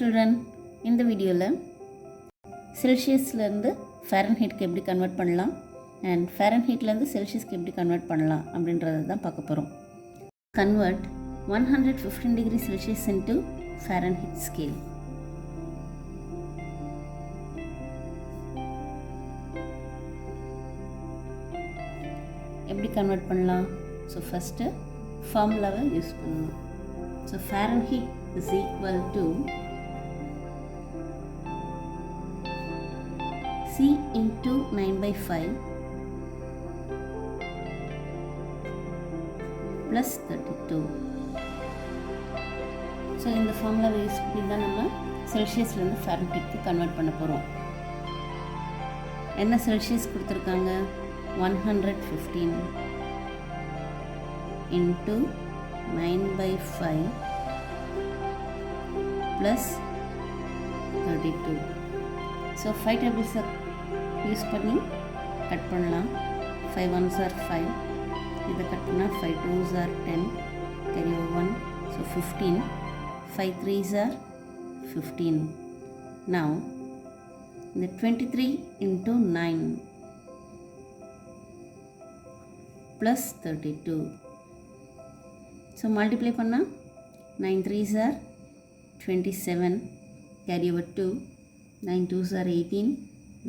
Children, இந்த வீடியோவில் செல்சியஸ்லேருந்து ஃபாரன்ஹீட்க்கு எப்படி கன்வெர்ட் பண்ணலாம் அண்ட் ஃபாரன்ஹீட்லேருந்து செல்சியஸ்க்கு எப்படி கன்வெர்ட் பண்ணலாம் அப்படின்றத தான் பார்க்க போகிறோம். Convert 115 degree Celsius into Fahrenheit scale. எப்படி கன்வெர்ட் பண்ணலாம்? ஸோ ஃபஸ்ட்டு ஃபார்முலாவை யூஸ் பண்ணணும். So Fahrenheit is equal to C into 9/5 plus 32. So இந்த ஃபார்முலாவை யூஸ் பண்ணி தான் நம்ம செல்சியஸ்லேருந்து ஃபாரன்ஹீட்க்கு கன்வெர்ட் பண்ண போகிறோம். என்ன செல்சியஸ் கொடுத்துருக்காங்க? 115 into 9/5 plus 32. ஸோ 5 டேபிள்ஸை யூஸ் பண்ணி கட் பண்ணலாம். 5 ones are 5, இதை கட் பண்ணால் 5 2s are 10, carry over 1, so 15. 5 3s are 15. Now இந்த 23 into 9 plus 32. So multiply பண்ணால் 9 3s are 27, carry over 2, 9 2s are 18,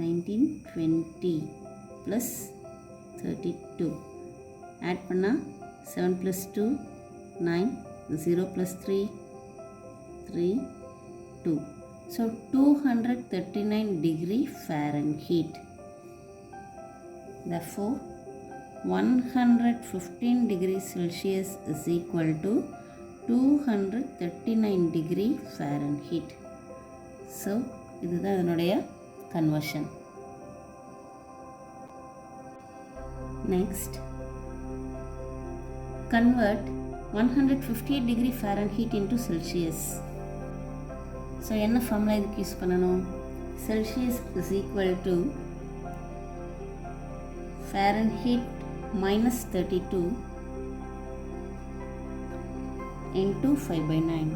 19 20 plus 32. Add பண்ணால் 7 plus 2 9, 0 plus 3 3 2. So 239 degree Fahrenheit. Therefore 115 degree Celsius is equal to 239 degree Fahrenheit. So இதுதான் இதனுடைய conversion. Next convert 158 degree Fahrenheit into Celsius. So என்ன formula இதுக்கு use பண்ணணும்? Celsius is equal to Fahrenheit minus 32 into 5/9.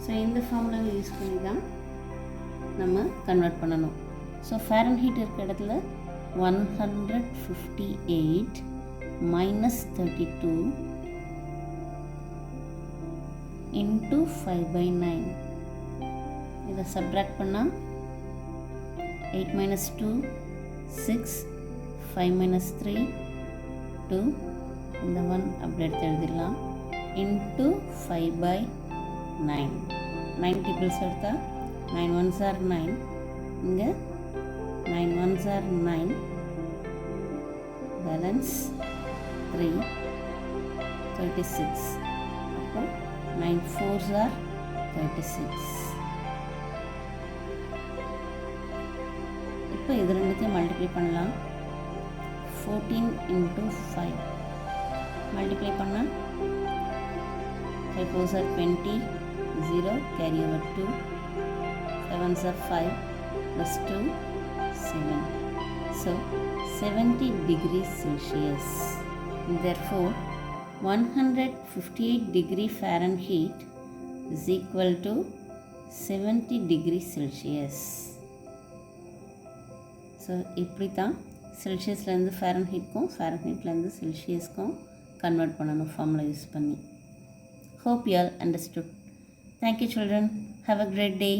So இந்த ஃபார்முலாவை use பண்ணி தான் நம்ம கன்வெர்ட் பண்ணணும். ஸோ ஃபாரன்ஹீட் இருக்க இடத்துல 158 minus 32 into 5/9. இதை சப்ராக்ட் பண்ணால் 8 minus 2 6, 5 minus 3 2, இந்த 1 அப்படி எடுத்து எழுதிடலாம், into 5/9. 9 டேபிள்ஸ் எடுத்தால் 9 ones are 9, இங்கே 9 ones are 9, பேலன்ஸ் 3 36. அப்போ 9 4s are 36. இப்போ இது ரெண்டுத்தையும் மல்டிப்ளை பண்ணலாம். 14 into 5 மல்டிப்ளை பண்ணால் 5 4s are 20, 0 carry over 2, 7s are 5 plus 2 7. So 70 degrees Celsius. Therefore 158 degree Fahrenheit is equal to 70 degree Celsius. So இப்படி தான் செல்சியஸ்லேருந்து ஃபாரன்ஹீட்க்கும் ஃபாரன்ஹீட்லேருந்து செல்சியஸ்க்கும் கன்வெர்ட் பண்ணணும் ஃபார்முலா யூஸ் பண்ணி. Hope you all understood. Thank you children. Have a great day.